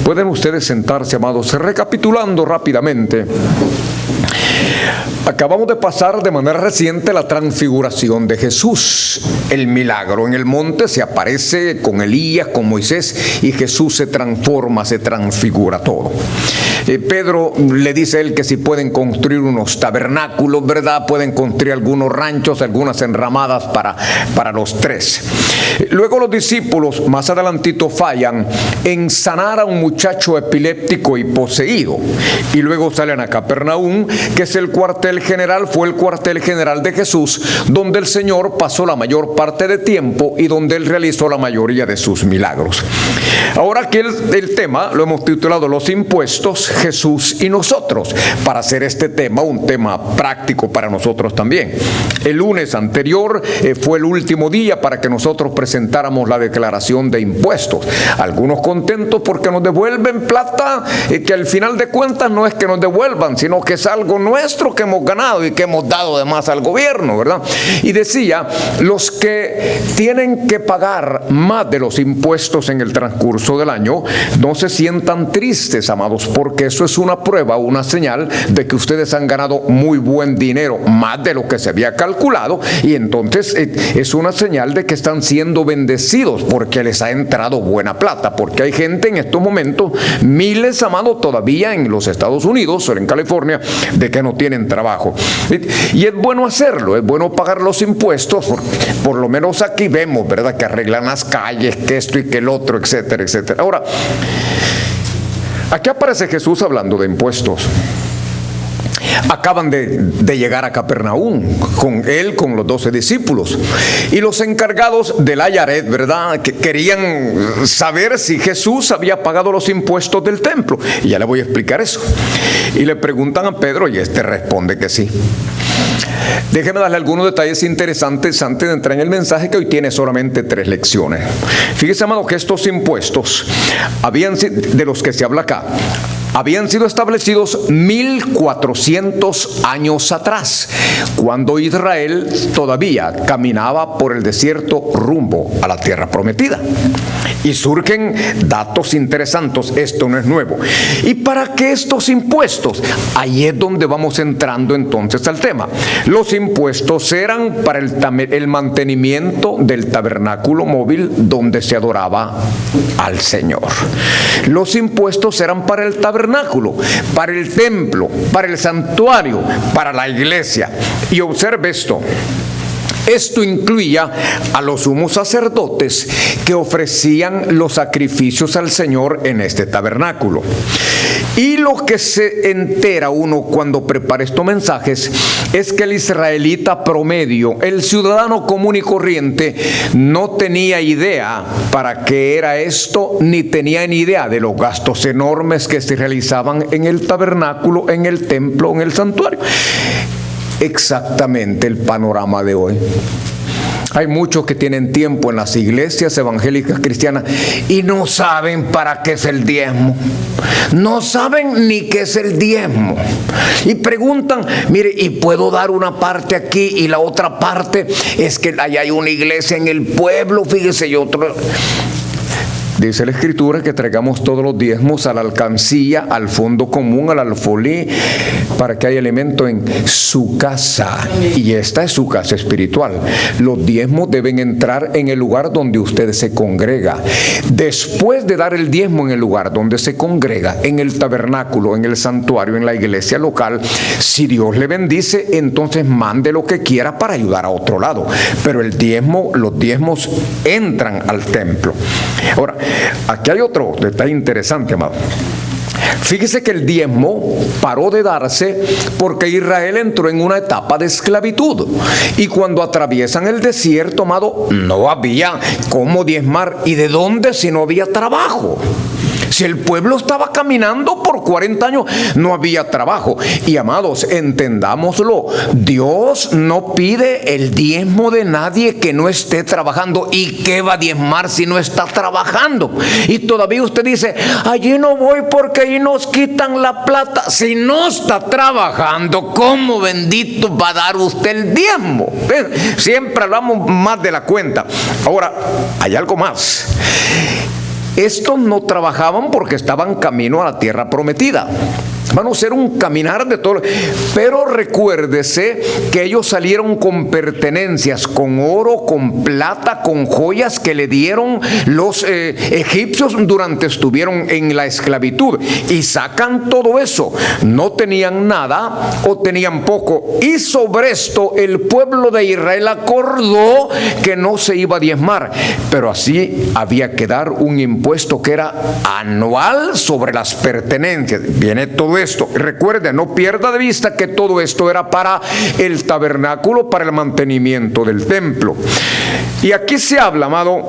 Pueden ustedes sentarse, amados. Recapitulando rápidamente, acabamos de pasar de manera reciente la transfiguración de Jesús, el milagro. En el monte se aparece con Elías, con Moisés, y Jesús se transforma, se transfigura todo. Pedro le dice a él que si pueden construir unos tabernáculos, ¿verdad? Pueden construir algunos ranchos, algunas enramadas para los tres. Luego los discípulos, más adelantito, fallan en sanar a un muchacho epiléptico y poseído. Y luego salen a Capernaum, que es el cuartel general, fue el cuartel general de Jesús, donde el Señor pasó la mayor parte de tiempo y donde Él realizó la mayoría de sus milagros. Ahora aquí el tema lo hemos titulado Los impuestos, Jesús y nosotros, para hacer este tema un tema práctico para nosotros también. El lunes anterior fue el último día para que nosotros presentáramos la declaración de impuestos. Algunos contentos porque nos devuelven plata que al final de cuentas no es que nos devuelvan, sino que es algo nuestro que hemos ganado y que hemos dado además al gobierno, ¿verdad? Y decía, los que tienen que pagar más de los impuestos en el transcurso del año, no se sientan tristes, amados, porque eso es una prueba, una señal de que ustedes han ganado muy buen dinero, más de lo que se había calculado, y entonces es una señal de que están siendo bendecidos porque les ha entrado buena plata, porque hay gente en estos momentos, miles, amados, todavía en los Estados Unidos o en California, de que no tienen trabajo. Y es bueno hacerlo, es bueno pagar los impuestos, por lo menos aquí vemos, ¿verdad?, que arreglan las calles, que esto y que el otro, etcétera, etcétera. Ahora, aquí aparece Jesús hablando de impuestos. Acaban de llegar a Capernaum, con los 12 discípulos. Y los encargados del Ayaret, ¿verdad?, que querían saber si Jesús había pagado los impuestos del templo. Y ya le voy a explicar eso. Y le preguntan a Pedro y este responde que sí. Déjeme darle algunos detalles interesantes antes de entrar en el mensaje, que hoy tiene solamente 3 lecciones. Fíjese, amado, que estos impuestos de los que se habla acá habían sido establecidos 1400 años atrás, cuando Israel todavía caminaba por el desierto rumbo a la tierra prometida. Y surgen datos interesantes, esto no es nuevo. ¿Y para qué estos impuestos? Ahí es donde vamos entrando entonces al tema. Los impuestos eran para el mantenimiento del tabernáculo móvil donde se adoraba al Señor. Los impuestos eran para el tabernáculo, para el templo, para el santuario, para la iglesia. Y observe esto. Esto incluía a los sumos sacerdotes que ofrecían los sacrificios al Señor en este tabernáculo. Y lo que se entera uno cuando prepara estos mensajes es que el israelita promedio, el ciudadano común y corriente, no tenía idea para qué era esto, ni tenía ni idea de los gastos enormes que se realizaban en el tabernáculo, en el templo, en el santuario. Exactamente el panorama de hoy. Hay muchos que tienen tiempo en las iglesias evangélicas cristianas y no saben para qué es el diezmo. No saben ni qué es el diezmo. Y preguntan, mire, ¿y puedo dar una parte aquí y la otra parte? Es que allá hay una iglesia en el pueblo, fíjese, y otro. Dice la Escritura que traigamos todos los diezmos a la alcancía, al fondo común, al alfolí, para que haya alimento en su casa. Y esta es su casa espiritual. Los diezmos deben entrar en el lugar donde usted se congrega. Después de dar el diezmo en el lugar donde se congrega, en el tabernáculo, en el santuario, en la iglesia local, si Dios le bendice, entonces mande lo que quiera para ayudar a otro lado. Pero el diezmo, los diezmos entran al templo. Ahora, aquí hay otro detalle interesante, amado. Fíjese que el diezmo paró de darse porque Israel entró en una etapa de esclavitud. Y cuando atraviesan el desierto, amado, no había cómo diezmar. ¿Y de dónde si no había trabajo? Si el pueblo estaba caminando por 40 años, no había trabajo. Y amados, entendámoslo, Dios no pide el diezmo de nadie que no esté trabajando. ¿Y qué va a diezmar si no está trabajando? Y todavía usted dice, allí no voy porque allí nos quitan la plata. Si no está trabajando, ¿cómo bendito va a dar usted el diezmo? ¿Ven? Siempre hablamos más de la cuenta. Ahora, hay algo más. estos no trabajaban porque estaban camino a la tierra prometida. Van a ser un caminar de todo. Pero recuérdese que ellos salieron con pertenencias, con oro, con plata, con joyas que le dieron los egipcios durante estuvieron en la esclavitud. Y sacan todo eso. No tenían nada o tenían poco. Y sobre esto el pueblo de Israel acordó que no se iba a diezmar. Pero así había que dar un impuesto que era anual sobre las pertenencias. Viene todo esto. Recuerde, no pierda de vista que todo esto era para el tabernáculo, para el mantenimiento del templo. Y aquí se habla, amado,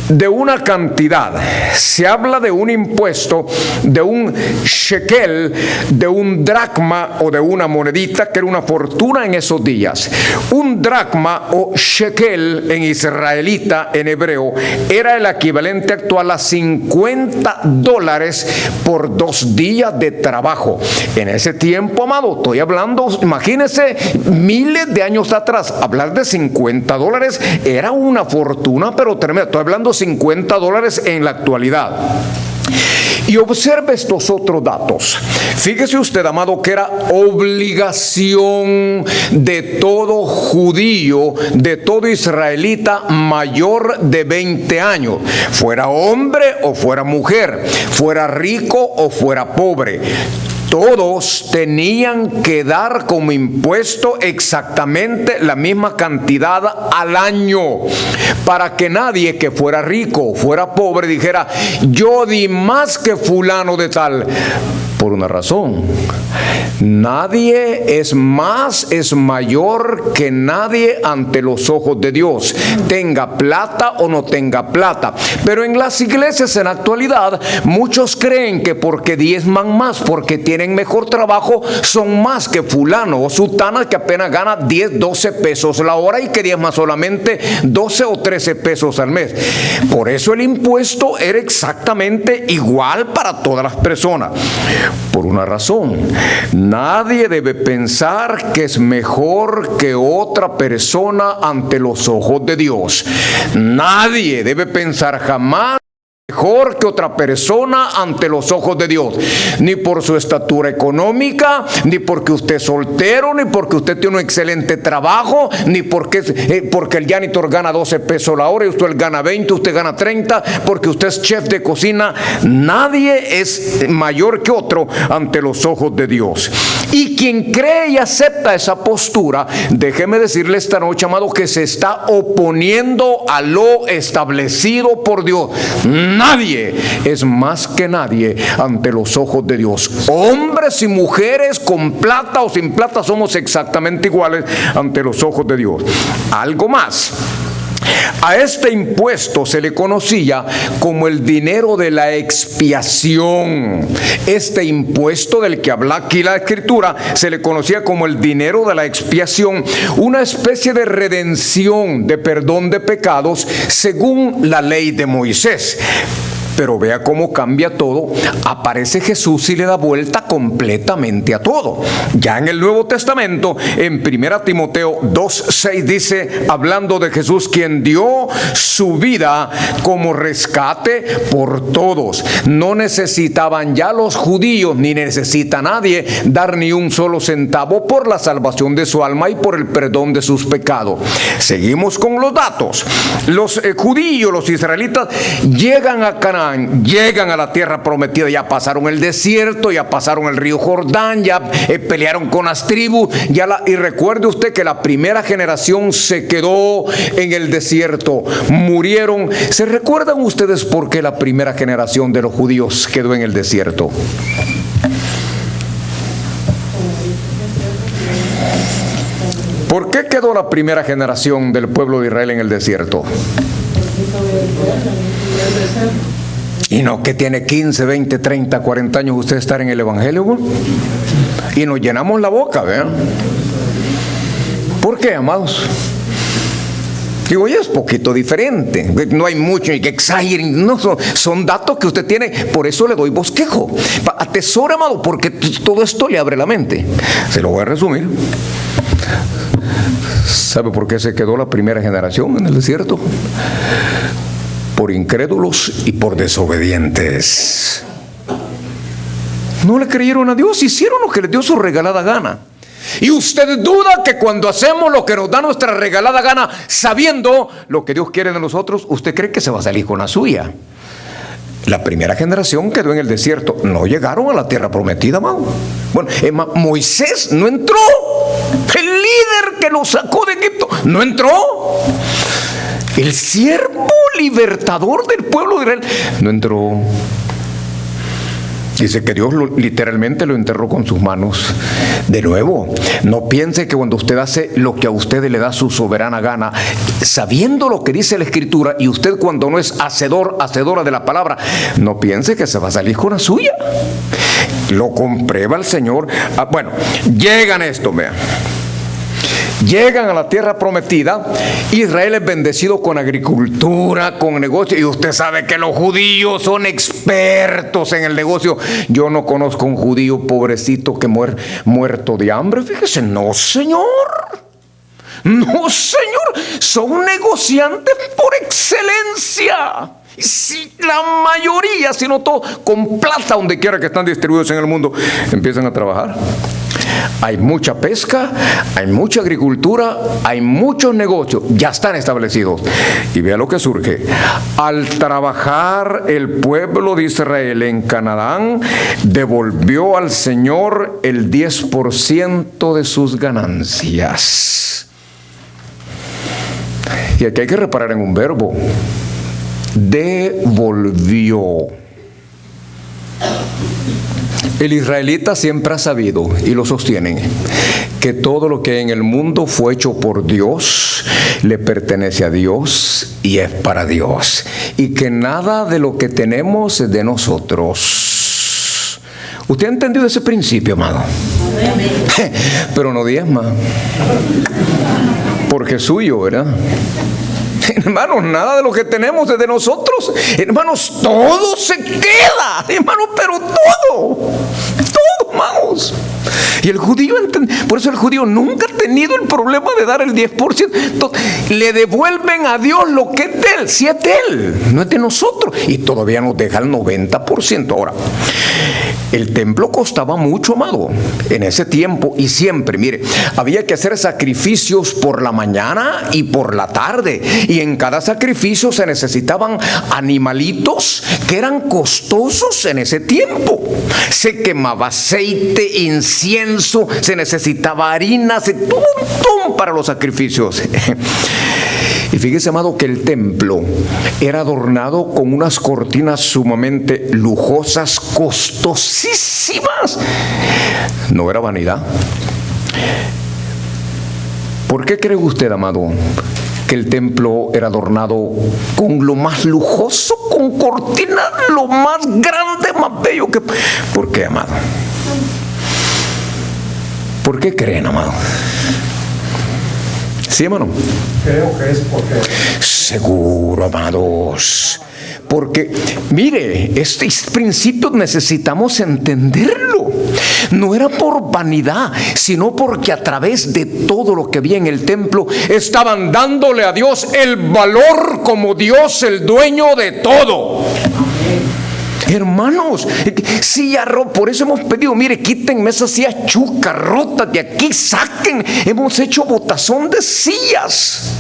de una cantidad, se habla de un impuesto, de un shekel, de un dracma o de una monedita que era una fortuna en esos días. Un dracma o shekel en israelita, en hebreo, era el equivalente actual a $50 por 2 días de trabajo. En ese tiempo, amado, estoy hablando, imagínense, miles de años atrás, hablar de $50 era una fortuna, pero tremenda. Estoy hablando $50 en la actualidad. Y observe estos otros datos. Fíjese usted, amado, que era obligación de todo judío, de todo israelita mayor de 20 años, fuera hombre o fuera mujer, fuera rico o fuera pobre. Todos tenían que dar como impuesto exactamente la misma cantidad al año, para que nadie que fuera rico o fuera pobre dijera, yo di más que fulano de tal. Por una razón, nadie es mayor que nadie ante los ojos de Dios, tenga plata o no tenga plata. Pero en las iglesias en la actualidad, muchos creen que porque diezman más, porque tienen mejor trabajo, son más que fulano o sutana que apenas gana 10, 12 pesos la hora y que diezma solamente 12 o 13 pesos al mes. Por eso el impuesto era exactamente igual para todas las personas. Por una razón, nadie debe pensar que es mejor que otra persona ante los ojos de Dios. Nadie debe pensar jamás mejor que otra persona ante los ojos de Dios, ni por su estatura económica, ni porque usted es soltero, ni porque usted tiene un excelente trabajo, ni porque el janitor gana 12 pesos la hora y usted gana 20, usted gana 30, porque usted es chef de cocina. Nadie es mayor que otro ante los ojos de Dios. Y quien cree y acepta esa postura, déjeme decirle esta noche, amado, que se está oponiendo a lo establecido por Dios. Nadie es más que nadie ante los ojos de Dios. Hombres y mujeres con plata o sin plata somos exactamente iguales ante los ojos de Dios. Algo más. A este impuesto se le conocía como el dinero de la expiación. Este impuesto del que habla aquí la Escritura se le conocía como el dinero de la expiación, una especie de redención, de perdón de pecados según la ley de Moisés. Pero vea cómo cambia todo. Aparece Jesús y le da vuelta completamente a todo. Ya en el Nuevo Testamento, en 1 Timoteo 2:6 dice, hablando de Jesús, quien dio su vida como rescate por todos. No necesitaban ya los judíos, ni necesita nadie dar ni un solo centavo por la salvación de su alma y por el perdón de sus pecados. Seguimos con los datos. Los judíos, los israelitas, llegan a Canaán, llegan a la tierra prometida, ya pasaron el desierto, ya pasaron el río Jordán, ya pelearon con las tribus, y recuerde usted que la primera generación se quedó en el desierto, murieron. ¿Se recuerdan ustedes por qué la primera generación de los judíos quedó en el desierto? ¿Por qué quedó la primera generación del pueblo de Israel en el desierto? Y no que tiene 15, 20, 30, 40 años usted estar en el Evangelio, ¿no? Y nos llenamos la boca, ¿vean? ¿Por qué, amados? Digo, ya es poquito diferente, no hay mucho y que exageren, no, son datos que usted tiene, por eso le doy bosquejo. Atesora, amado, porque todo esto le abre la mente. Se lo voy a resumir. ¿Sabe por qué se quedó la primera generación en el desierto? por incrédulos y por desobedientes. No le creyeron a Dios, hicieron lo que les dio su regalada gana. Y usted duda que cuando hacemos lo que nos da nuestra regalada gana, sabiendo lo que Dios quiere de nosotros, usted cree que se va a salir con la suya. La primera generación quedó en el desierto, no llegaron a la tierra prometida, amado. Bueno, Moisés no entró. El líder que lo sacó de Egipto no entró. El siervo libertador del pueblo de Israel no entró. Dice que Dios literalmente lo enterró con sus manos. De nuevo, no piense que cuando usted hace lo que a usted le da su soberana gana, sabiendo lo que dice la Escritura, y usted cuando no es hacedora de la palabra, no piense que se va a salir con la suya. Lo comprueba el Señor. Bueno, llegan esto, vean. Llegan a la tierra prometida. Israel es bendecido con agricultura, con negocio. Y usted sabe que los judíos son expertos en el negocio. Yo no conozco un judío pobrecito que muerto de hambre. Fíjese, no, señor. No, señor. Son negociantes por excelencia. Si la mayoría, si no todo, con plata donde quiera que están distribuidos en el mundo, empiezan a trabajar. Hay mucha pesca, hay mucha agricultura, hay muchos negocios, ya están establecidos. Y vea lo que surge. Al trabajar el pueblo de Israel en Canaán, devolvió al Señor el 10% de sus ganancias. Y aquí hay que reparar en un verbo. Devolvió. El israelita siempre ha sabido, y lo sostienen, que todo lo que hay en el mundo fue hecho por Dios, le pertenece a Dios y es para Dios, y que nada de lo que tenemos es de nosotros. ¿Usted ha entendido ese principio, amado? Pero no diezma, porque es suyo, ¿verdad? Hermanos, nada de lo que tenemos es de nosotros. Hermanos, todo se queda. Hermanos, pero todo, hermanos. Y el judío, por eso el judío nunca ha tenido el problema de dar el 10%. Entonces, le devuelven a Dios lo que es de Él. Si es de Él, no es de nosotros. Y todavía nos deja el 90%. Ahora, el templo costaba mucho, amado, en ese tiempo y siempre. Mire, había que hacer sacrificios por la mañana y por la tarde. Y en cada sacrificio se necesitaban animalitos que eran costosos en ese tiempo. Se quemaba aceite, incienso, se necesitaba harina, un montón para los sacrificios. Y fíjese, amado, que el templo era adornado con unas cortinas sumamente lujosas, costosísimas. No era vanidad. ¿Por qué cree usted, amado, que el templo era adornado con lo más lujoso, con cortinas lo más grande, más bello que... ¿Por qué, amado? ¿Por qué creen, amado? ¿Sí, hermano? Creo que es porque... Seguro, amados. Porque, mire, estos principios necesitamos entenderlo. No era por vanidad, sino porque a través de todo lo que había en el templo, estaban dándole a Dios el valor como Dios, el dueño de todo. Hermanos, por eso hemos pedido, mire, quítenme esas sillas chucas, rotas de aquí, saquen. Hemos hecho botazón de sillas.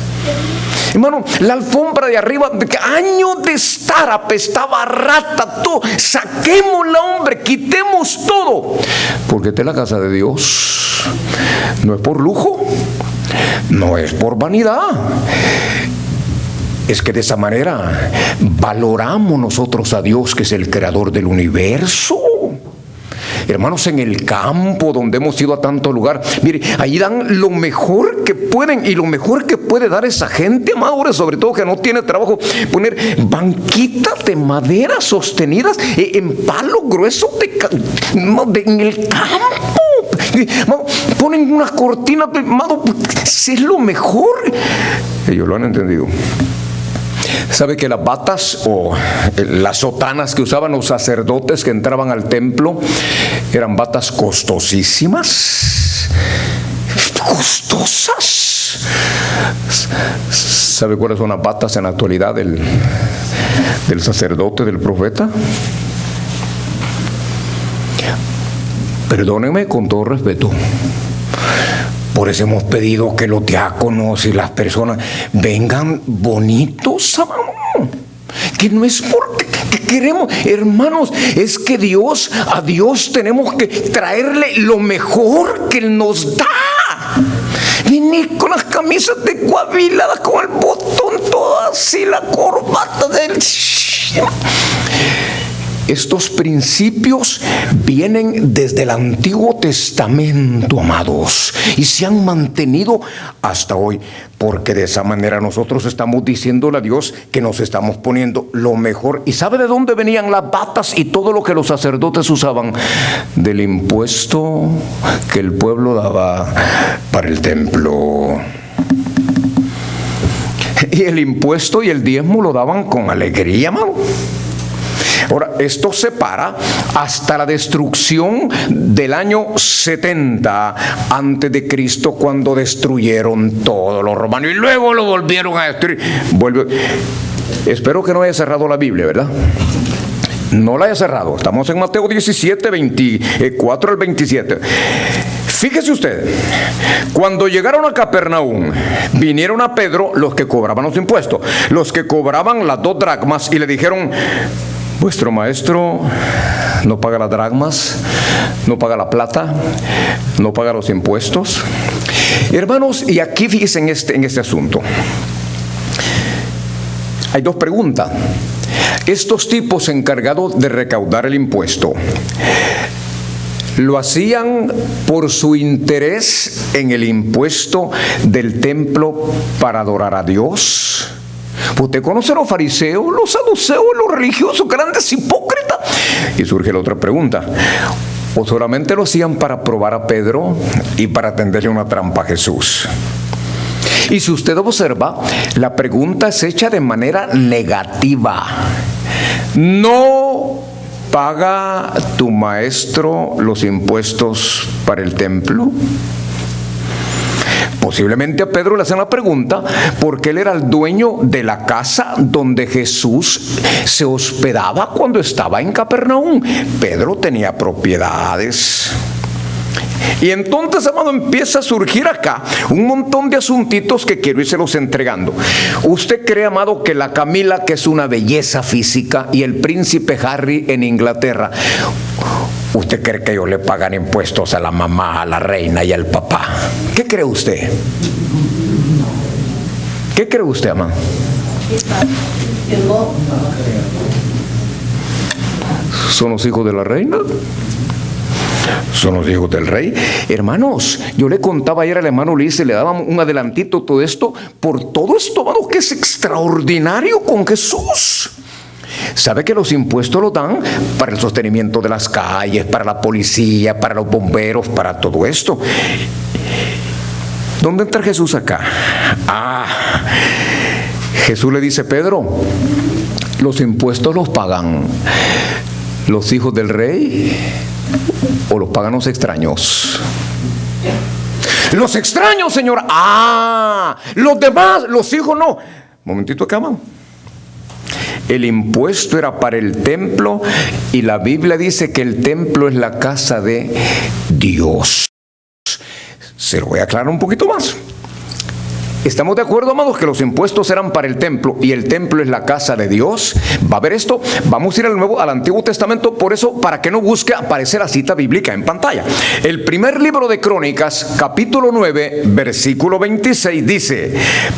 Hermano, la alfombra de arriba, años de estar, apestaba a rata, todo. Saquémosla, hombre, quitemos todo. Porque esta es la casa de Dios. No es por lujo, no es por vanidad. Es que de esa manera valoramos nosotros a Dios, que es el creador del universo. Hermanos, en el campo donde hemos ido a tanto lugar, mire, ahí dan lo mejor que pueden, y lo mejor que puede dar esa gente, amado, sobre todo que no tiene trabajo, poner banquitas de madera sostenidas en palo grueso en el campo. Ponen unas cortinas, amado, es lo mejor. Ellos lo han entendido. ¿Sabe que las batas o las sotanas que usaban los sacerdotes que entraban al templo eran batas costosísimas? Costosas. ¿Sabe cuáles son las batas en la actualidad? del sacerdote, del profeta? Perdónenme con todo respeto. Por eso hemos pedido que los diáconos y las personas vengan bonitos, hermano. Que no es porque que queremos, hermanos, es que a Dios tenemos que traerle lo mejor que Él nos da. Venir con las camisas de Coahuila, con el botón todo así, la corbata del... Estos principios vienen desde el Antiguo Testamento, amados, y se han mantenido hasta hoy, porque de esa manera nosotros estamos diciéndole a Dios que nos estamos poniendo lo mejor. ¿Y sabe de dónde venían las batas y todo lo que los sacerdotes usaban? Del impuesto que el pueblo daba para el templo. Y el impuesto y el diezmo lo daban con alegría, hermano. Ahora, esto se para hasta la destrucción del año 70 antes de Cristo, cuando destruyeron todos los romanos y luego lo volvieron a destruir. Espero que no haya cerrado la Biblia, ¿verdad? No la haya cerrado. Estamos en Mateo 17, 24 al 27. Fíjese usted, cuando llegaron a Capernaum, vinieron a Pedro los que cobraban los impuestos, los que cobraban las 2 dracmas, y le dijeron: vuestro maestro no paga las dracmas, no paga la plata, no paga los impuestos. Hermanos, y aquí fíjense en este asunto. Hay 2 preguntas. Estos tipos encargados de recaudar el impuesto, ¿lo hacían por su interés en el impuesto del templo para adorar a Dios? Usted conoce a los fariseos, los saduceos, los religiosos, grandes hipócritas. Y surge la otra pregunta: ¿o solamente lo hacían para probar a Pedro y para tenderle una trampa a Jesús? Y si usted observa, la pregunta es hecha de manera negativa. ¿No paga tu maestro los impuestos para el templo? Posiblemente a Pedro le hacen la pregunta porque él era el dueño de la casa donde Jesús se hospedaba cuando estaba en Capernaum. Pedro tenía propiedades. Y entonces, amado, empieza a surgir acá un montón de asuntitos que quiero irselos entregando. ¿Usted cree, amado, que la Camila, que es una belleza física, y el príncipe Harry en Inglaterra, usted cree que ellos le pagan impuestos a la mamá, a la reina y al papá? ¿Qué cree usted? ¿Qué cree usted, amado? ¿Son los hijos de la reina? ¿Son los hijos del rey? Hermanos, yo le contaba ayer al hermano Ulises, le daban un adelantito todo esto, por todo esto, hermano, que es extraordinario con Jesús. ¿Sabe que los impuestos los dan para el sostenimiento de las calles, para la policía, para los bomberos, para todo esto? ¿Dónde entra Jesús acá? Jesús le dice: Pedro, los impuestos los pagan los hijos del rey o los pagan los extraños. Los extraños, Señor. Los demás, los hijos no. Momentito acá, vamos. El impuesto era para el templo, y la Biblia dice que el templo es la casa de Dios. Se lo voy a aclarar un poquito más. ¿Estamos de acuerdo, amados, que los impuestos eran para el templo y el templo es la casa de Dios? ¿Va a ver esto? Vamos a ir al Antiguo Testamento, por eso, para que no busque, aparece la cita bíblica en pantalla. El primer libro de Crónicas, capítulo 9, versículo 26, dice: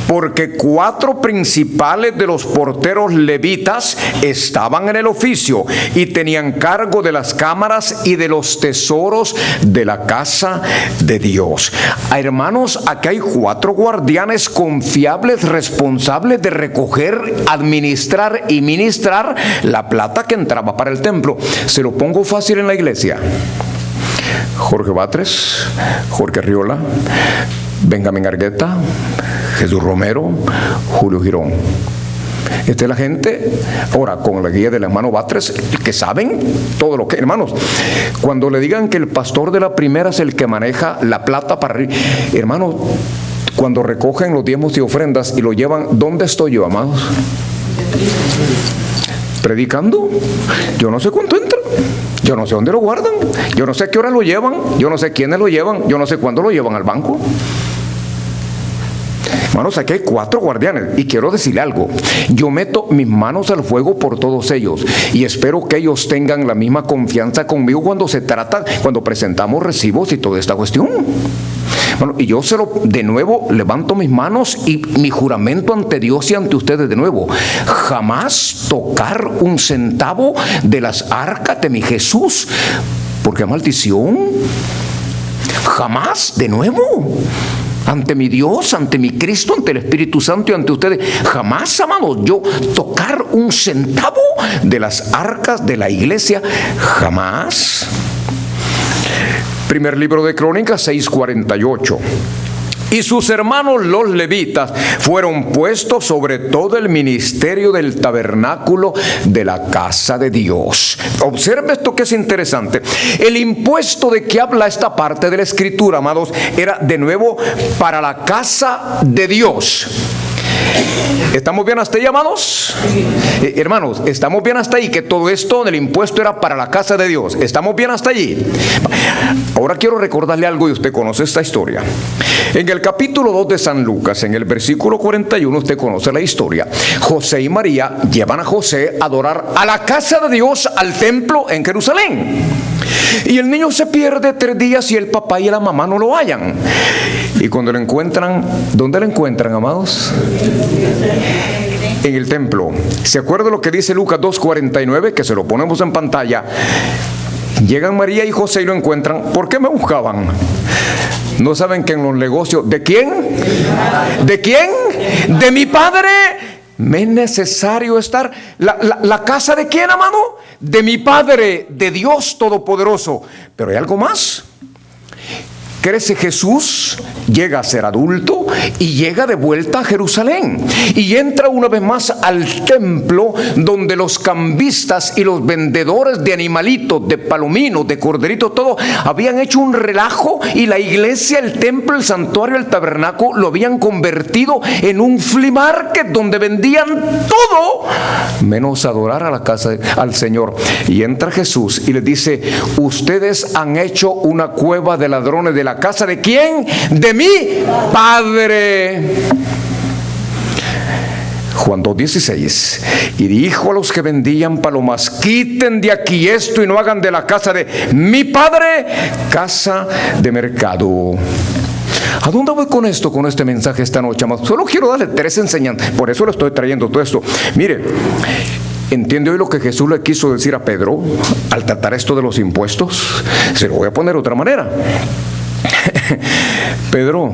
porque 4 principales de los porteros levitas estaban en el oficio y tenían cargo de las cámaras y de los tesoros de la casa de Dios. Hermanos, aquí hay 4 guardianes confiables, responsables de recoger, administrar y ministrar la plata que entraba para el templo. Se lo pongo fácil en la iglesia: Jorge Batres, Jorge Arriola, Benjamín Argueta, Jesús Romero, Julio Girón. Esta es la gente, ahora con la guía del hermano Batres, que saben todo lo que... Hermanos, cuando le digan que el pastor de la primera es el que maneja la plata para arriba, hermanos, cuando recogen los diezmos y ofrendas y lo llevan, ¿dónde estoy yo, amados? Predicando. Yo no sé cuánto entra. Yo no sé dónde lo guardan. Yo no sé a qué hora lo llevan. Yo no sé quiénes lo llevan. Yo no sé cuándo lo llevan al banco. Hermanos, aquí hay 4 guardianes y quiero decirle algo. Yo meto mis manos al fuego por todos ellos y espero que ellos tengan la misma confianza conmigo cuando presentamos recibos y toda esta cuestión. Bueno, y yo de nuevo levanto mis manos y mi juramento ante Dios y ante ustedes de nuevo: jamás tocar un centavo de las arcas de mi Jesús, porque maldición. Jamás, de nuevo. Ante mi Dios, ante mi Cristo, ante el Espíritu Santo y ante ustedes. Jamás, amados, yo tocar un centavo de las arcas de la iglesia. Jamás. Primer libro de Crónicas 6:48. Y sus hermanos los levitas fueron puestos sobre todo el ministerio del tabernáculo de la casa de Dios. Observe esto que es interesante. El impuesto de que habla esta parte de la escritura, amados, era de nuevo para la casa de Dios. ¿Estamos bien hasta ahí, amados? Hermanos, ¿estamos bien hasta ahí? Que todo esto del impuesto era para la casa de Dios. ¿Estamos bien hasta allí? Ahora quiero recordarle algo y usted conoce esta historia. En el capítulo 2 de San Lucas, en el versículo 41, usted conoce la historia. José y María llevan a José a adorar a la casa de Dios, al templo en Jerusalén. Y el niño se pierde 3 días y el papá y la mamá no lo hallan. Y cuando lo encuentran, ¿dónde lo encuentran, amados? En el templo. ¿Se acuerda lo que dice Lucas 2:49? Que se lo ponemos en pantalla. Llegan María y José y lo encuentran. ¿Por qué me buscaban? ¿No saben que en los negocios, ¿de quién? ¿De quién? ¿De mi padre? Me es necesario estar. ¿La casa de quién, amado? De mi Padre, de Dios Todopoderoso. Pero hay algo más. Crece Jesús, llega a ser adulto y llega de vuelta a Jerusalén. Y entra una vez más al templo donde los cambistas y los vendedores de animalitos, de palominos, de corderitos, todo, habían hecho un relajo y la iglesia, el templo, el santuario, el tabernáculo, lo habían convertido en un flea market donde vendían todo menos adorar a la casa al Señor. Y entra Jesús y les dice: ustedes han hecho una cueva de ladrones de la casa de ¿quién? De mi Padre. Juan 2:16. Y dijo a los que vendían palomas: quiten de aquí esto y no hagan de la casa de mi Padre casa de mercado. ¿A dónde voy con esto, con este mensaje esta noche, amados? Solo quiero darle 3 enseñanzas, por eso le estoy trayendo todo esto. Mire, ¿entiende hoy lo que Jesús le quiso decir a Pedro al tratar esto de los impuestos? Se lo voy a poner de otra manera. Pedro,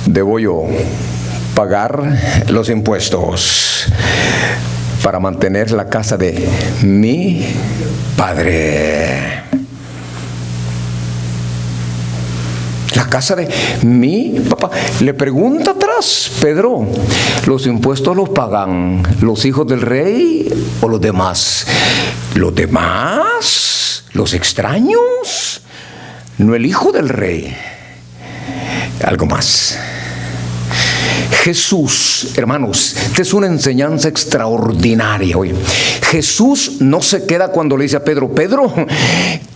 debo yo pagar los impuestos para mantener la casa de mi Padre. La casa de mi papá. Le pregunta atrás Pedro: ¿los impuestos los pagan los hijos del rey o los demás? ¿Los demás? ¿Los extraños? No el hijo del rey. Algo más. Jesús, hermanos, esta es una enseñanza extraordinaria hoy. Jesús no se queda cuando le dice a Pedro: Pedro,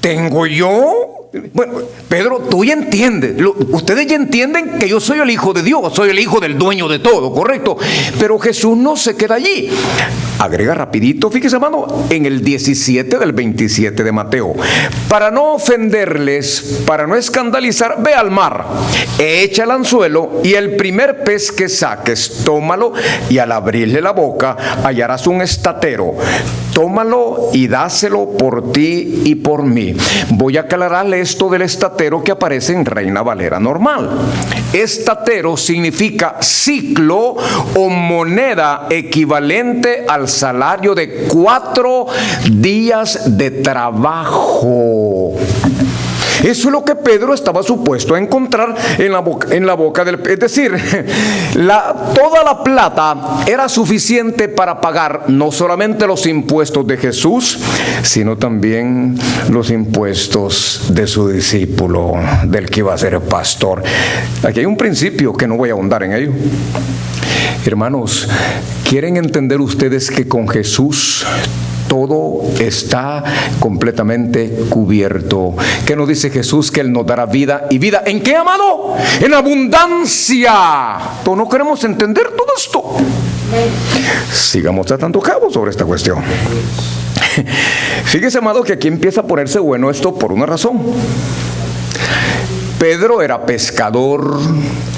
¿tengo yo? Bueno, Pedro, tú ya entiendes, ustedes ya entienden que yo soy el hijo de Dios, soy el hijo del dueño de todo, ¿correcto? Pero Jesús no se queda allí. Agrega rapidito, fíjese, hermano, en el 17 del 27 de Mateo: para no ofenderles, para no escandalizar, ve al mar, echa el anzuelo y el primer pez que saques, tómalo, y al abrirle la boca hallarás un estatero. Tómalo y dáselo por ti y por mí. Voy a aclararle esto del estatero que aparece en Reina Valera normal. Estatero significa ciclo o moneda equivalente al salario de 4 días de trabajo. Eso es lo que Pedro estaba supuesto a encontrar en la boca del pez. Es decir, toda la plata era suficiente para pagar no solamente los impuestos de Jesús, sino también los impuestos de su discípulo, del que iba a ser pastor. Aquí hay un principio que no voy a ahondar en ello. Hermanos, ¿quieren entender ustedes que con Jesús todo está completamente cubierto? ¿Qué nos dice Jesús? Que Él nos dará vida. ¿Y vida en qué, amado? En abundancia. Pero no queremos entender todo esto. Sigamos tratando cabo sobre esta cuestión. Fíjese, amado, que aquí empieza a ponerse bueno esto por una razón. Pedro era pescador.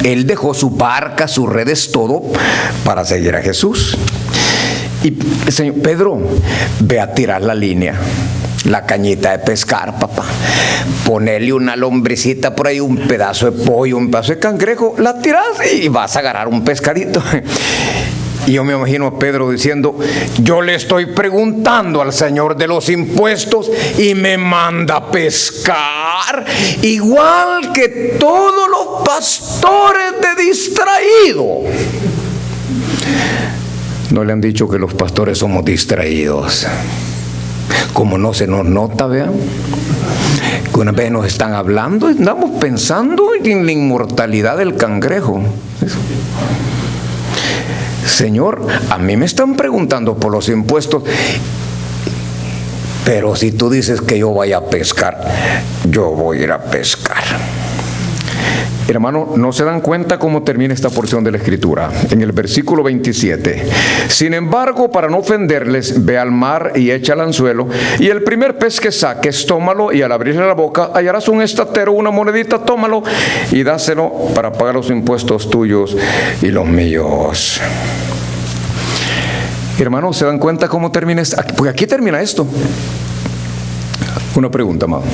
Él dejó su barca, sus redes, todo para seguir a Jesús. Y señor Pedro, ve a tirar la línea, la cañita de pescar, papá. Ponele una lombricita por ahí, un pedazo de pollo, un pedazo de cangrejo, la tiras y vas a agarrar un pescadito. Y yo me imagino a Pedro diciendo: yo le estoy preguntando al Señor de los impuestos y me manda a pescar, igual que todos los pastores de distraído. ¿No le han dicho que los pastores somos distraídos? Como no se nos nota, vean. Que una vez nos están hablando y andamos pensando en la inmortalidad del cangrejo. Señor, a mí me están preguntando por los impuestos, pero si tú dices que yo vaya a pescar, yo voy a ir a pescar. Hermano, ¿no se dan cuenta cómo termina esta porción de la Escritura? En el versículo 27. Sin embargo, para no ofenderles, ve al mar y echa el anzuelo, y el primer pez que saques, tómalo, y al abrirle la boca hallarás un estatero, una monedita, tómalo y dáselo para pagar los impuestos tuyos y los míos. Hermano, ¿se dan cuenta cómo termina esto? Porque aquí termina esto. Una pregunta, amado.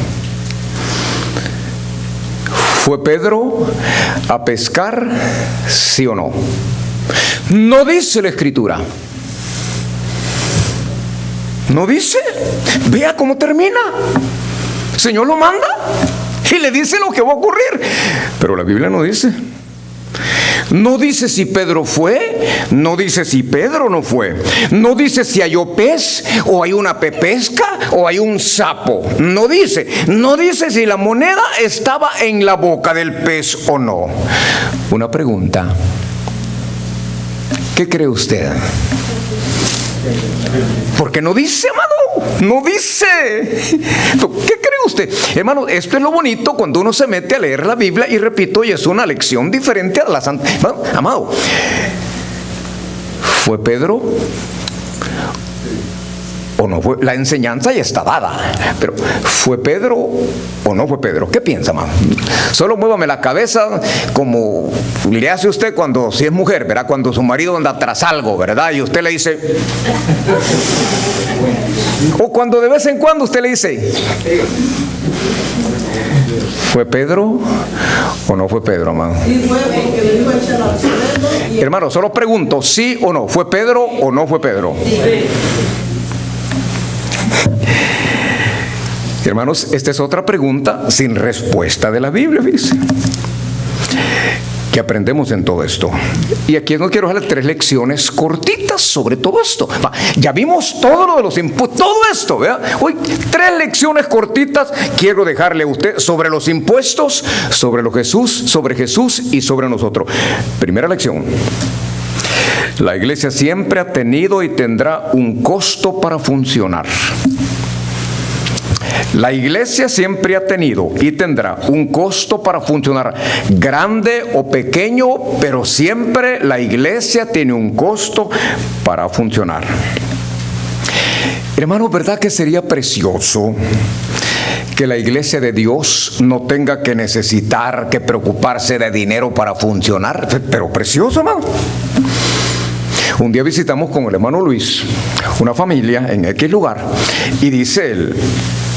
¿Fue Pedro a pescar, sí o no? No dice la Escritura. No dice. Vea cómo termina. El Señor lo manda y le dice lo que va a ocurrir. Pero la Biblia no dice. No dice si Pedro fue, no dice si Pedro no fue, no dice si halló pez o hay una pepesca o hay un sapo. No dice si la moneda estaba en la boca del pez o no. Una pregunta: ¿qué cree usted? Porque no dice, amado, no dice. ¿Qué cree usted? Hermano, esto es lo bonito cuando uno se mete a leer la Biblia, y repito, y es una lección diferente a la Santa. Amado, ¿fue Pedro o no fue? La enseñanza ya está dada, pero ¿fue Pedro o no fue Pedro? ¿Qué piensa, amado? Solo muévame la cabeza como le hace usted cuando, si es mujer, ¿verdad? Cuando su marido anda tras algo, ¿verdad? Y usted le dice, o cuando de vez en cuando usted le dice, ¿fue Pedro o no fue Pedro, amado? Hermano, solo pregunto, ¿sí o no? ¿Fue Pedro o no fue Pedro? Hermanos, esta es otra pregunta sin respuesta de la Biblia, fíjense. ¿Qué aprendemos en todo esto? Y aquí no quiero darle 3 lecciones cortitas sobre todo esto. Ya vimos todo lo de los impuestos, todo esto, ¿verdad? Hoy 3 lecciones cortitas quiero dejarle a usted sobre los impuestos, sobre Jesús y sobre nosotros. Primera lección: la iglesia siempre ha tenido y tendrá un costo para funcionar. La iglesia siempre ha tenido y tendrá un costo para funcionar, grande o pequeño, pero siempre la iglesia tiene un costo para funcionar. Hermano, ¿verdad que sería precioso que la iglesia de Dios no tenga que necesitar, que preocuparse de dinero para funcionar? Pero precioso, hermano. Un día visitamos con el hermano Luis una familia en X lugar, y dice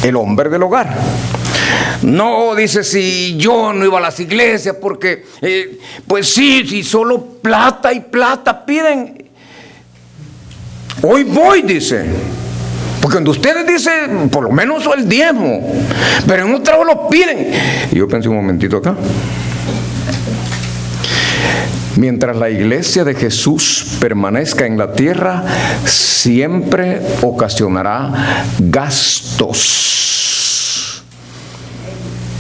el hombre del hogar: no, dice, si yo no iba a las iglesias porque, pues sí, si solo plata y plata piden. Hoy voy, dice, Porque cuando ustedes dicen, por lo menos el diezmo, pero en un trabajo lo piden. Y yo pensé un momentito acá. Mientras la iglesia de Jesús permanezca en la tierra, siempre ocasionará gastos.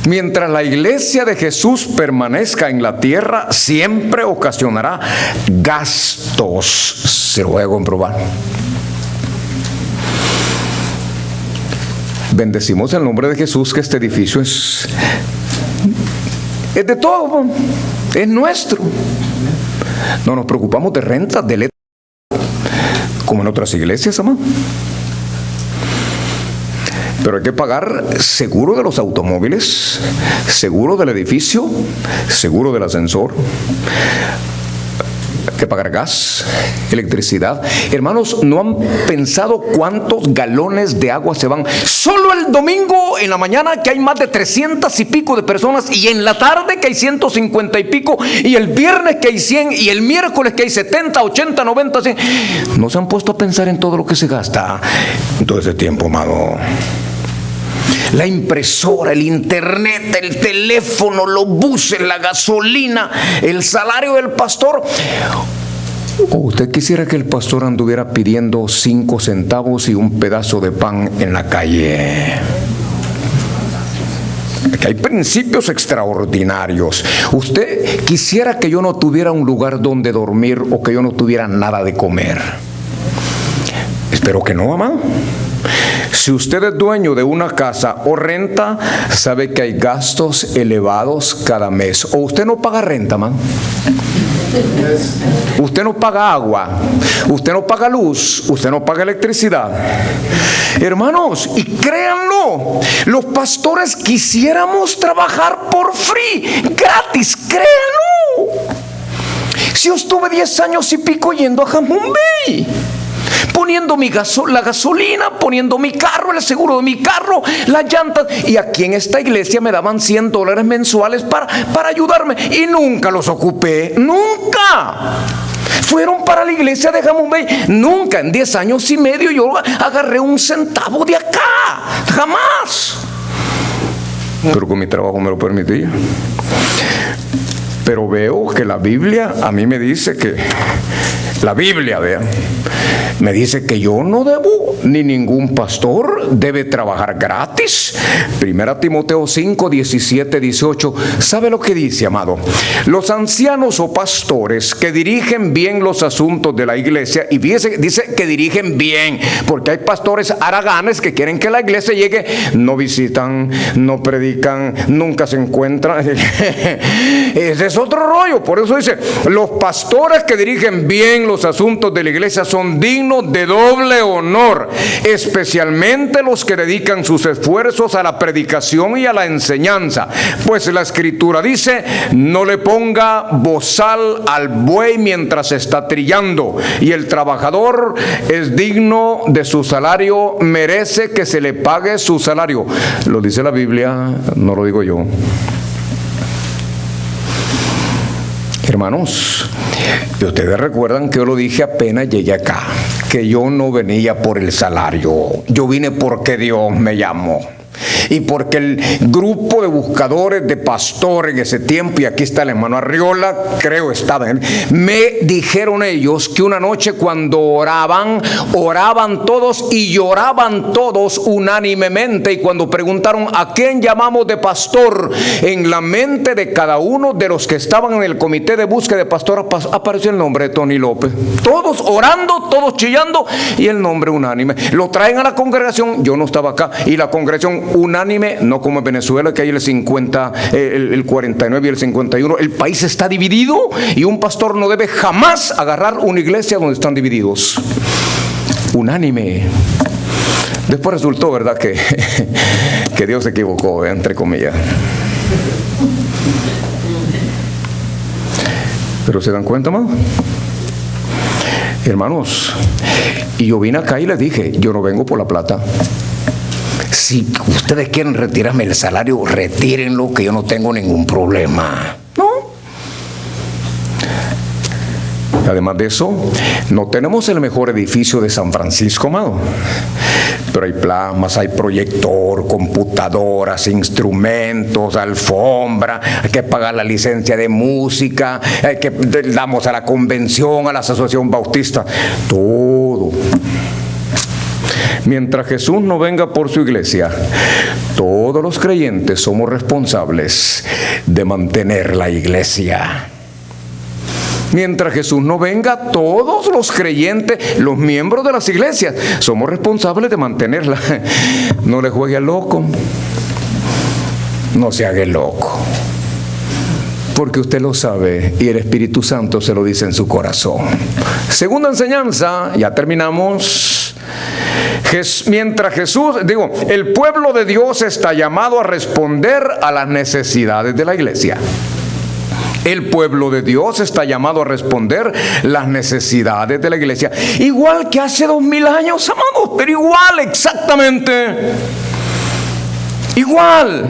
Mientras la iglesia de Jesús permanezca en la tierra, siempre ocasionará gastos. Se lo voy a comprobar. Bendecimos el nombre de Jesús, que este edificio es de todo, es nuestro. No nos preocupamos de renta, de letra, como en otras iglesias, amado. Pero hay que pagar seguro de los automóviles, seguro del edificio, seguro del ascensor. Hay que pagar gas, electricidad. Hermanos, ¿no han pensado cuántos galones de agua se van? Solo el domingo en la mañana, que hay más de 300 y pico de personas, y en la tarde que hay 150 y pico, y el viernes que hay 100, y el miércoles que hay 70, 80, 90, 100. ¿No se han puesto a pensar en todo lo que se gasta en todo ese tiempo, amado? La impresora, el internet, el teléfono, los buses, la gasolina, el salario del pastor. ¿Usted quisiera que el pastor anduviera pidiendo 5 centavos y un pedazo de pan en la calle? Aquí hay principios extraordinarios. ¿Usted quisiera que yo no tuviera un lugar donde dormir o que yo no tuviera nada de comer? Espero que no, amado. Si usted es dueño de una casa o renta, sabe que hay gastos elevados cada mes. ¿O usted no paga renta, man? Usted no paga agua, usted no paga luz, usted no paga electricidad. Hermanos, y créanlo, los pastores quisiéramos trabajar por free, gratis, créanlo. Si yo estuve 10 años y pico yendo a Jamón Bay, poniendo la gasolina, poniendo mi carro, el seguro de mi carro, las llantas, y aquí en esta iglesia me daban $100 mensuales para ayudarme, y nunca los ocupé, nunca. Fueron para la iglesia de Jamón Bay, nunca en 10 años y medio yo agarré un centavo de acá, jamás. Pero con mi trabajo me lo permitía. Pero veo que la Biblia a mí me dice que, la Biblia, vean, me dice que yo no debo, ni ningún pastor debe trabajar gratis. 1 Timoteo 5, 17, 18. ¿Sabe lo que dice, amado? Los ancianos o pastores que dirigen bien los asuntos de la iglesia, y fíjese, dice que dirigen bien, porque hay pastores haraganes que quieren que la iglesia llegue, no visitan, no predican, nunca se encuentran. Ese es otro rollo. Por eso dice, los pastores que dirigen bien los asuntos de la iglesia son dignos de doble honor, especialmente los que dedican sus esfuerzos a la predicación y a la enseñanza, pues la escritura dice, no le ponga bozal al buey mientras está trillando, y el trabajador es digno de su salario, merece que se le pague su salario. Lo dice la Biblia, no lo digo yo. Hermanos, y ustedes recuerdan que yo lo dije apenas llegué acá, que yo no venía por el salario, yo vine porque Dios me llamó. Y porque el grupo de buscadores de pastor en ese tiempo, y aquí está el hermano Arriola, creo estaba en él, me dijeron ellos que una noche cuando oraban todos y lloraban todos unánimemente, y cuando preguntaron a quién llamamos de pastor, en la mente de cada uno de los que estaban en el comité de búsqueda de pastor apareció el nombre de Tony López. Todos orando, todos chillando, y el nombre unánime. Lo traen a la congregación, yo no estaba acá, y la congregación unánime, no como en Venezuela que hay el 50, el 49 y el 51. El país está dividido y un pastor no debe jamás agarrar una iglesia donde están divididos. Unánime. Después resultó, ¿verdad?, que Dios se equivocó, entre comillas. Pero ¿se dan cuenta, hermano? Hermanos, y yo vine acá y les dije, yo no vengo por la plata. Si ustedes quieren retirarme el salario, retírenlo, que yo no tengo ningún problema. ¿No? Además de eso, no tenemos el mejor edificio de San Francisco, amado. Pero hay plasmas, hay proyector, computadoras, instrumentos, alfombra, hay que pagar la licencia de música, damos a la convención, a la asociación bautista, todo. Mientras Jesús no venga por su iglesia, todos los creyentes somos responsables de mantener la iglesia. Mientras Jesús no venga, todos los creyentes, los miembros de las iglesias, somos responsables de mantenerla. No le juegue al loco. No se haga el loco. Porque usted lo sabe y el Espíritu Santo se lo dice en su corazón. Segunda enseñanza, ya terminamos. Mientras Jesús, el pueblo de Dios está llamado a responder a las necesidades de la iglesia. El pueblo de Dios está llamado a responder las necesidades de la iglesia. Igual que hace 2000 años, amados, pero igual, exactamente. Igual.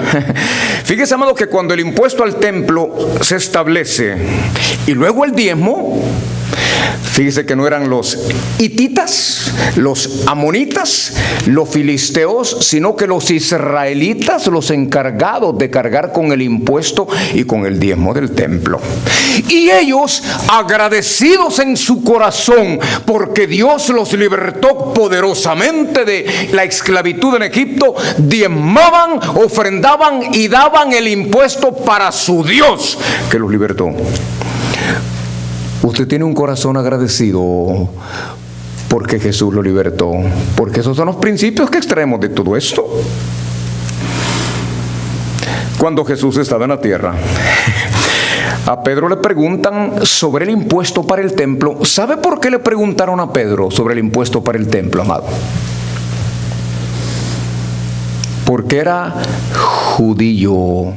Fíjese, amado, que cuando el impuesto al templo se establece y luego el diezmo, fíjese que no eran los hititas, los amonitas, los filisteos, sino que los israelitas, los encargados de cargar con el impuesto y con el diezmo del templo. Y ellos, agradecidos en su corazón, porque Dios los libertó poderosamente de la esclavitud en Egipto, diezmaban, ofrendaban y daban el impuesto para su Dios que los libertó. Usted tiene un corazón agradecido porque Jesús lo libertó, porque esos son los principios que extraemos de todo esto. Cuando Jesús estaba en la tierra, a Pedro le preguntan sobre el impuesto para el templo. ¿Sabe por qué le preguntaron a Pedro sobre el impuesto para el templo, amado? Porque era judío.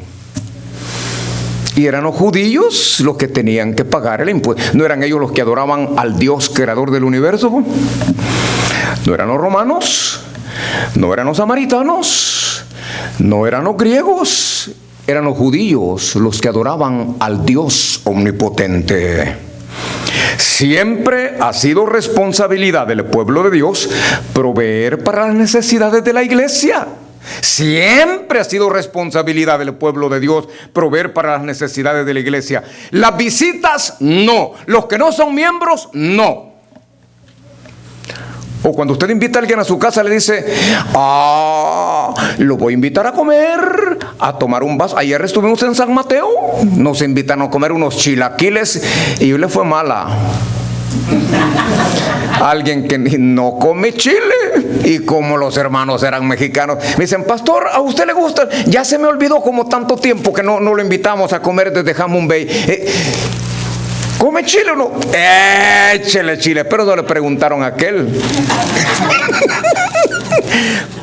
Y eran los judíos los que tenían que pagar el impuesto. No eran ellos los que adoraban al Dios creador del universo. No eran los romanos, no eran los samaritanos, no eran los griegos. Eran los judíos los que adoraban al Dios omnipotente. Siempre ha sido responsabilidad del pueblo de Dios proveer para las necesidades de la iglesia. Siempre ha sido responsabilidad del pueblo de Dios proveer para las necesidades de la iglesia. Las visitas, no. Los que no son miembros, no. O cuando usted invita a alguien a su casa, le dice: lo voy a invitar a comer, a tomar un vaso. Ayer estuvimos en San Mateo, nos invitan a comer unos chilaquiles y le fue mala. Alguien que no come chile, y como los hermanos eran mexicanos, me dicen: pastor, ¿a usted le gusta? Ya se me olvidó como tanto tiempo que no lo invitamos a comer desde Jamón Bay. ¿Come chile o no? Échele chile. Pero no le preguntaron a aquel.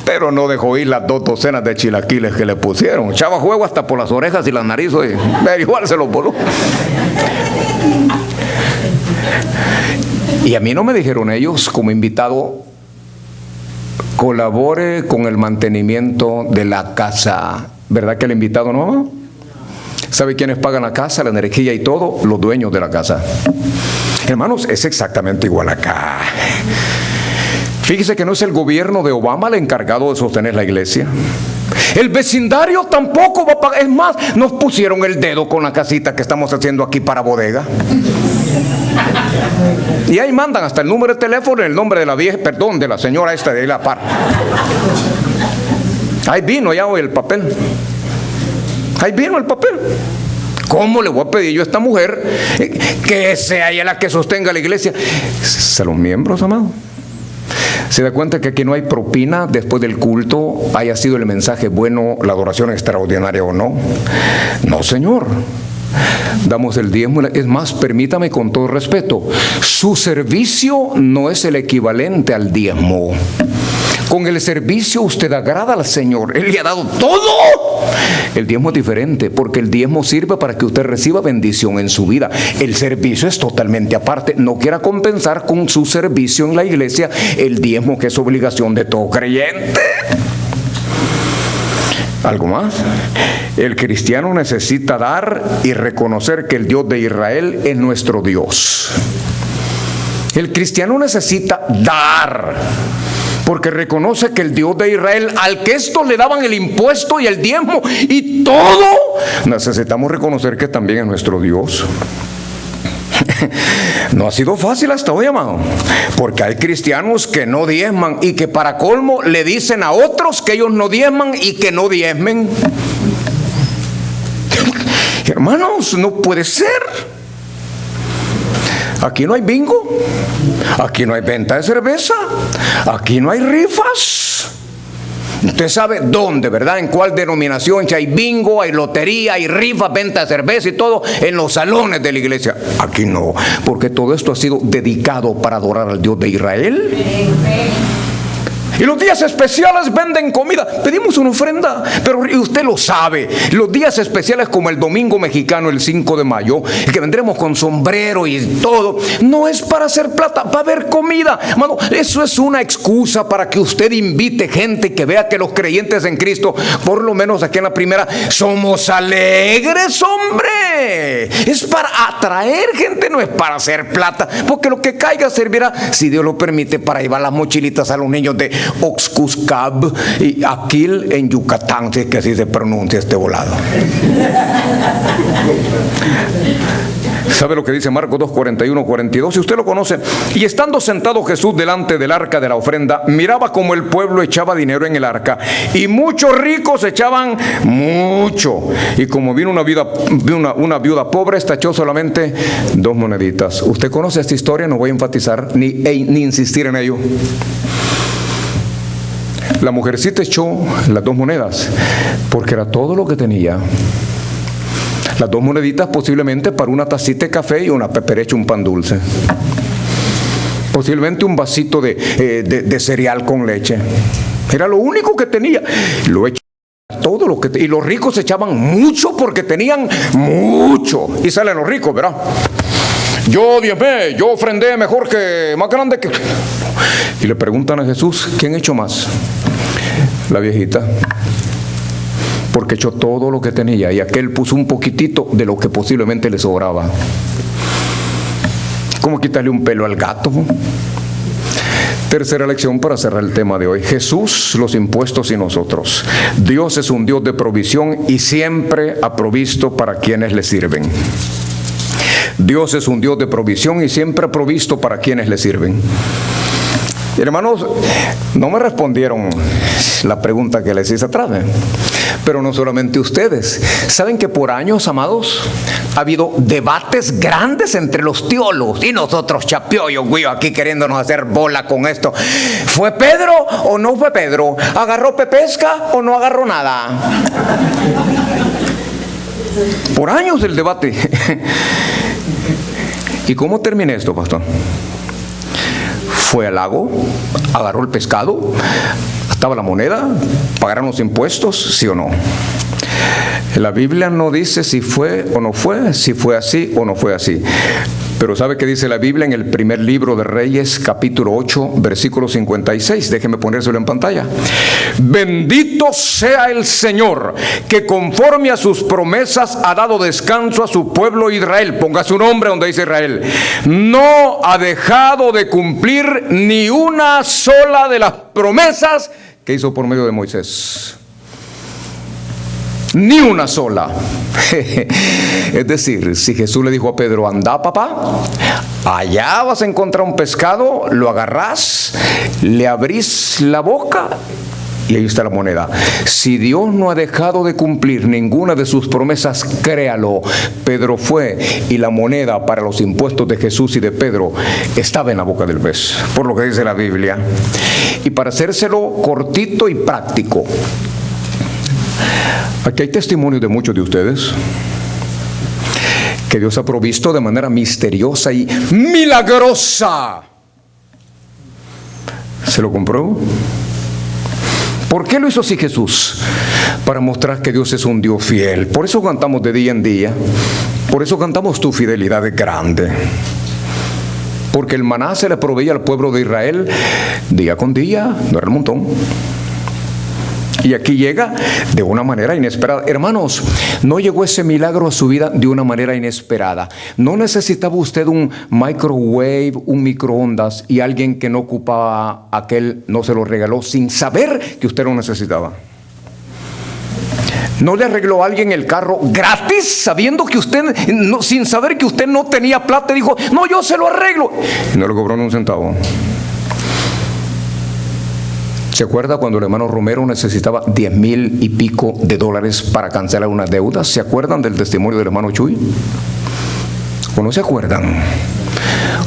Pero no dejó ir las 2 docenas de chilaquiles que le pusieron. Echaba juego hasta por las orejas y las narices, pero igual se los voló. Y a mí no me dijeron ellos, como invitado: colabore con el mantenimiento de la casa. ¿Verdad que el invitado no? ¿Sabe quiénes pagan la casa, la energía y todo? Los dueños de la casa. Hermanos, es exactamente igual acá. Fíjese que no es el gobierno de Obama el encargado de sostener la iglesia. El vecindario tampoco va a pagar. Es más, nos pusieron el dedo con la casita que estamos haciendo aquí para bodega. Y ahí mandan hasta el número de teléfono, el nombre de la vieja, de la señora esta de la par. Ahí vino ya hoy el papel. Ahí vino el papel. ¿Cómo le voy a pedir yo a esta mujer que sea ella la que sostenga la iglesia? ¿Se los miembros, amado? ¿Se da cuenta que aquí no hay propina después del culto, haya sido el mensaje bueno, la adoración extraordinaria o no? No, señor. Damos el diezmo. Es más, permítame con todo respeto, su servicio no es el equivalente al diezmo. Con el servicio usted agrada al Señor. Él le ha dado todo. El diezmo es diferente, porque el diezmo sirve para que usted reciba bendición en su vida. El servicio es totalmente aparte. No quiera compensar con su servicio en la iglesia el diezmo, que es obligación de todo creyente. ¿Algo más? El cristiano necesita dar y reconocer que el Dios de Israel es nuestro Dios. El cristiano necesita dar, porque reconoce que el Dios de Israel, al que estos le daban el impuesto y el diezmo y todo, necesitamos reconocer que también es nuestro Dios. No ha sido fácil hasta hoy, amado, porque hay cristianos que no diezman y que para colmo le dicen a otros que ellos no diezman y que no diezmen. Hermanos, no puede ser. Aquí no hay bingo, aquí no hay venta de cerveza, aquí no hay rifas. Usted sabe dónde, ¿verdad? En cuál denominación, si hay bingo, hay lotería, hay rifas, venta de cerveza y todo, en los salones de la iglesia. Aquí no, porque todo esto ha sido dedicado para adorar al Dios de Israel. Y los días especiales venden comida. Pedimos una ofrenda, pero usted lo sabe. Los días especiales como el Domingo Mexicano, el 5 de mayo, el que vendremos con sombrero y todo, no es para hacer plata, va a haber comida. Mano, eso es una excusa para que usted invite gente que vea que los creyentes en Cristo, por lo menos aquí en la primera, somos alegres, hombre. Es para atraer gente, no es para hacer plata, porque lo que caiga servirá, si Dios lo permite, para llevar las mochilitas a los niños de Oxcuscab y Aquil en Yucatán, si es que así se pronuncia este volado. ¿Sabe lo que dice Marcos 2, 41, 42? Si usted lo conoce. Y estando sentado Jesús delante del arca de la ofrenda, miraba como el pueblo echaba dinero en el arca, y muchos ricos echaban mucho. Y como vino una viuda pobre, esta echó solamente 2 moneditas. ¿Usted conoce esta historia? No voy a enfatizar ni insistir en ello. La mujercita echó las 2 monedas, porque era todo lo que tenía. Las 2 moneditas posiblemente para una tacita de café y una peperecha, un pan dulce. Posiblemente un vasito de cereal con leche. Era lo único que tenía. Lo echó todo lo que y los ricos echaban mucho porque tenían mucho. Y salen los ricos, ¿verdad? Yo diezmé, yo ofrendé mejor que, más grande que... Y le preguntan a Jesús, ¿quién echó más? La viejita, porque echó todo lo que tenía, y aquel puso un poquitito de lo que posiblemente le sobraba. ¿Cómo quitarle un pelo al gato? Tercera lección para cerrar el tema de hoy. Jesús, los impuestos y nosotros. Dios es un Dios de provisión y siempre ha provisto para quienes le sirven. Dios es un Dios de provisión y siempre ha provisto para quienes le sirven. Hermanos, no me respondieron la pregunta que les hice atrás, pero no solamente ustedes. ¿Saben que por años, amados, ha habido debates grandes entre los teólogos y nosotros chapiollos, güey, aquí queriéndonos hacer bola con esto? ¿Fue Pedro o no fue Pedro? ¿Agarró pepesca o no agarró nada? Por años el debate. ¿Y cómo termina esto, pastor? Fue al lago, agarró el pescado, estaba la moneda, pagaron los impuestos, ¿sí o no? La Biblia no dice si fue o no fue, si fue así o no fue así. Pero ¿sabe qué dice la Biblia en el primer libro de Reyes, capítulo 8, versículo 56? Déjeme ponérselo en pantalla. Bendito sea el Señor, que conforme a sus promesas ha dado descanso a su pueblo Israel. Ponga su nombre donde dice Israel. No ha dejado de cumplir ni una sola de las promesas que hizo por medio de Moisés. Ni una sola. Es decir, si Jesús le dijo a Pedro, anda papá, allá vas a encontrar un pescado, lo agarrás, le abrís la boca y ahí está la moneda. Si Dios no ha dejado de cumplir ninguna de sus promesas, créalo. Pedro fue y la moneda para los impuestos de Jesús y de Pedro estaba en la boca del pez, por lo que dice la Biblia. Y para hacérselo cortito y práctico, aquí hay testimonios de muchos de ustedes que Dios ha provisto de manera misteriosa y milagrosa. ¿Se lo compró? ¿Por qué lo hizo así Jesús? Para mostrar que Dios es un Dios fiel. Por eso cantamos de día en día. Por eso cantamos tu fidelidad es grande. Porque el maná se le proveía al pueblo de Israel día con día, no era el montón. Y aquí llega de una manera inesperada. Hermanos, no llegó ese milagro a su vida de una manera inesperada. No necesitaba usted un microwave, un microondas, y alguien que no ocupaba aquel no se lo regaló sin saber que usted lo necesitaba. No le arregló a alguien el carro gratis, sabiendo que usted, sin saber que usted no tenía plata, dijo, no, yo se lo arreglo. Y no le cobró ni un centavo. ¿Se acuerda cuando el hermano Romero necesitaba 10,000 y pico de dólares para cancelar una deuda? ¿Se acuerdan del testimonio del hermano Chuy? ¿O no se acuerdan?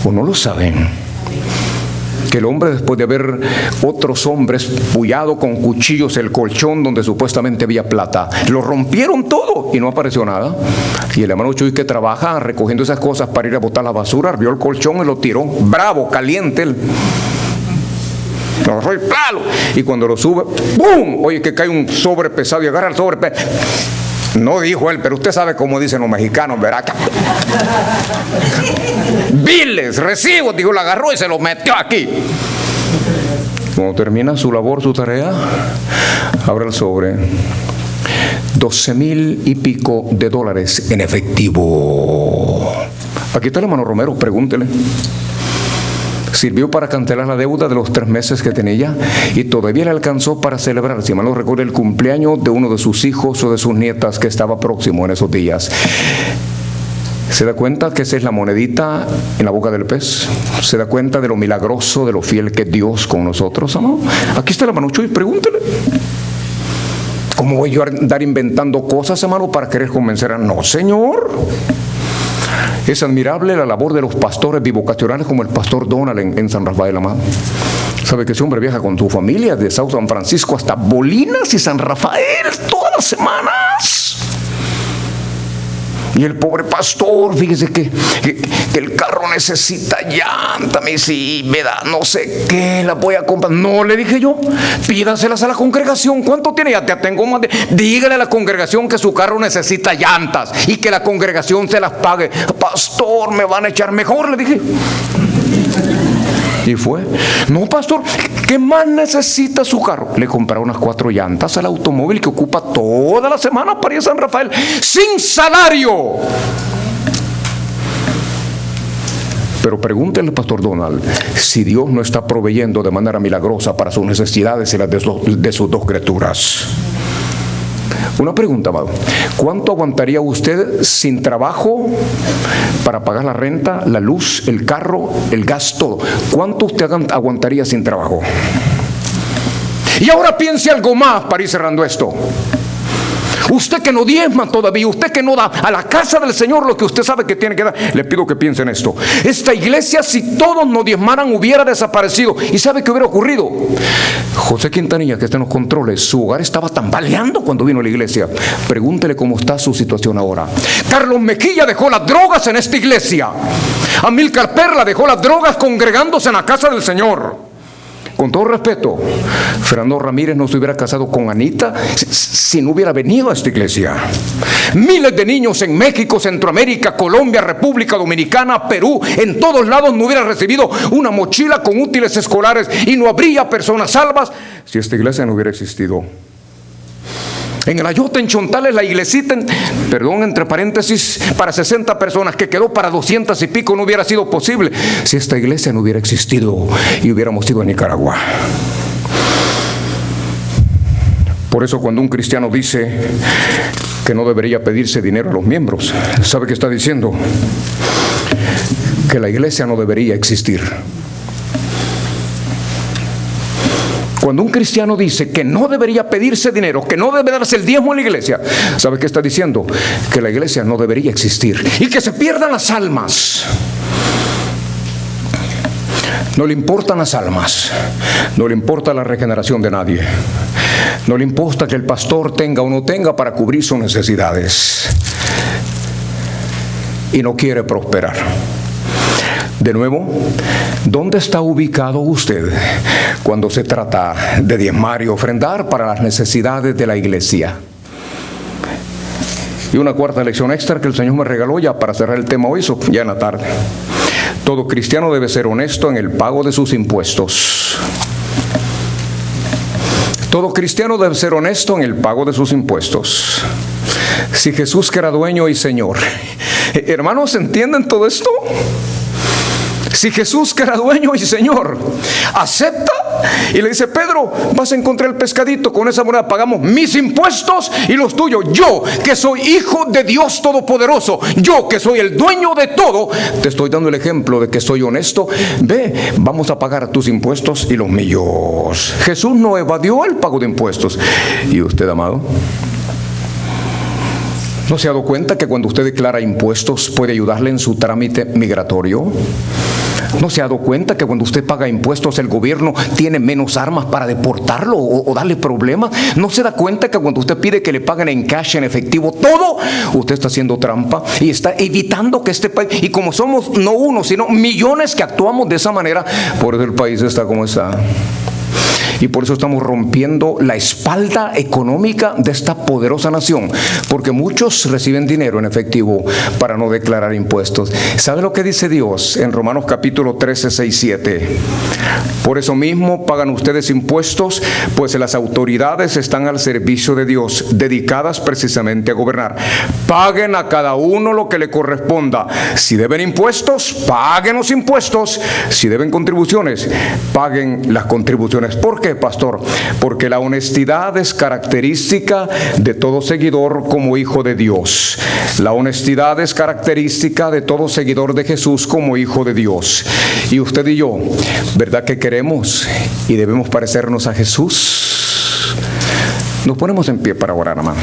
¿O no lo saben? Que el hombre, después de haber otros hombres pullado con cuchillos el colchón donde supuestamente había plata, lo rompieron todo y no apareció nada. Y el hermano Chuy, que trabaja recogiendo esas cosas para ir a botar la basura, vio el colchón y lo tiró, bravo, caliente. Y cuando lo sube, ¡pum! Oye, que cae un sobre pesado y agarra el sobre pesado. No dijo él, pero usted sabe cómo dicen los mexicanos, ¿verdad? Biles, recibos, dijo, lo agarró y se lo metió aquí. Cuando termina su labor, su tarea, abre el sobre. 12,000 y pico de dólares en efectivo. Aquí está el hermano Romero, pregúntele. Sirvió para cancelar la deuda de los 3 meses que tenía y todavía le alcanzó para celebrar, si mal no recuerdo, el cumpleaños de uno de sus hijos o de sus nietas que estaba próximo en esos días. ¿Se da cuenta que esa es la monedita en la boca del pez? ¿Se da cuenta de lo milagroso, de lo fiel que es Dios con nosotros, amado? Aquí está el hermano Chuy, pregúntele. ¿Cómo voy yo a andar inventando cosas, hermano, para querer convencer a... No, Señor. Es admirable la labor de los pastores bivocacionales como el pastor Donald en San Rafael, amado. ¿Sabe que ese hombre viaja con su familia de South San Francisco hasta Bolinas y San Rafael todas las semanas? Y el pobre pastor, fíjese que el carro necesita llanta. Me dice, sí, me da no sé qué, la voy a comprar. No, le dije yo, pídaselas a la congregación. ¿Cuánto tiene? Ya te tengo más de... Dígale a la congregación que su carro necesita llantas y que la congregación se las pague. Pastor, me van a echar mejor, le dije. Y fue. No, pastor, ¿qué más necesita su carro? Le compraron unas 4 llantas al automóvil que ocupa toda la semana para ir a San Rafael sin salario. Pero pregúntenle al pastor Donald si Dios no está proveyendo de manera milagrosa para sus necesidades y las de sus 2 criaturas. Una pregunta, amado. ¿Cuánto aguantaría usted sin trabajo para pagar la renta, la luz, el carro, el gas, todo? ¿Cuánto usted aguantaría sin trabajo? Y ahora piense algo más para ir cerrando esto. Usted que no diezma todavía, usted que no da a la casa del Señor lo que usted sabe que tiene que dar, le pido que piense en esto. Esta iglesia, si todos no diezmaran, hubiera desaparecido. ¿Y sabe qué hubiera ocurrido? José Quintanilla, que está en los controles, su hogar estaba tambaleando cuando vino a la iglesia. Pregúntele cómo está su situación ahora. Carlos Mejía dejó las drogas en esta iglesia. Amílcar Perla dejó las drogas congregándose en la casa del Señor. Con todo respeto, Fernando Ramírez no se hubiera casado con Anita si no hubiera venido a esta iglesia. Miles de niños en México, Centroamérica, Colombia, República Dominicana, Perú, en todos lados no hubieran recibido una mochila con útiles escolares y no habría personas salvas si esta iglesia no hubiera existido. En el Ayote, en Chontales, la iglesita, entre paréntesis, para 60 personas, que quedó para 200 y pico, no hubiera sido posible si esta iglesia no hubiera existido y hubiéramos ido a Nicaragua. Por eso cuando un cristiano dice que no debería pedirse dinero a los miembros, ¿sabe qué está diciendo? Que la iglesia no debería existir. Cuando un cristiano dice que no debería pedirse dinero, que no debe darse el diezmo en la iglesia, ¿sabe qué está diciendo? Que la iglesia no debería existir y que se pierdan las almas. No le importan las almas, no le importa la regeneración de nadie, no le importa que el pastor tenga o no tenga para cubrir sus necesidades y no quiere prosperar. De nuevo, ¿dónde está ubicado usted cuando se trata de diezmar y ofrendar para las necesidades de la iglesia? Y una cuarta lección extra que el Señor me regaló ya para cerrar el tema hoy, ya en la tarde. Todo cristiano debe ser honesto en el pago de sus impuestos. Todo cristiano debe ser honesto en el pago de sus impuestos. Si Jesús, que era dueño y Señor, hermanos, ¿entienden todo esto? Si Jesús, que era dueño y Señor, acepta y le dice: Pedro, vas a encontrar el pescadito, con esa moneda pagamos mis impuestos y los tuyos. Yo, que soy hijo de Dios Todopoderoso, yo que soy el dueño de todo, te estoy dando el ejemplo de que soy honesto. Ve, vamos a pagar tus impuestos y los míos. Jesús no evadió el pago de impuestos. ¿Y usted, amado? ¿No se ha dado cuenta que cuando usted declara impuestos puede ayudarle en su trámite migratorio? ¿No se ha dado cuenta que cuando usted paga impuestos el gobierno tiene menos armas para deportarlo o darle problemas? ¿No se da cuenta que cuando usted pide que le paguen en cash, en efectivo, todo, usted está haciendo trampa y está evitando que este país, y como somos no uno, sino millones que actuamos de esa manera, por eso el país está como está? Y por eso estamos rompiendo la espalda económica de esta poderosa nación, porque muchos reciben dinero en efectivo para no declarar impuestos. ¿Sabe lo que dice Dios en Romanos capítulo 13, 6, 7? Por eso mismo pagan ustedes impuestos, pues las autoridades están al servicio de Dios, dedicadas precisamente a gobernar. Paguen a cada uno lo que le corresponda. Si deben impuestos, paguen los impuestos. Si deben contribuciones, paguen las contribuciones. ¿Por qué, pastor? Porque la honestidad es característica de todo seguidor como hijo de Dios. La honestidad es característica de todo seguidor de Jesús como hijo de Dios. Y usted y yo, ¿verdad que queremos y debemos parecernos a Jesús? Nos ponemos en pie para orar, hermano.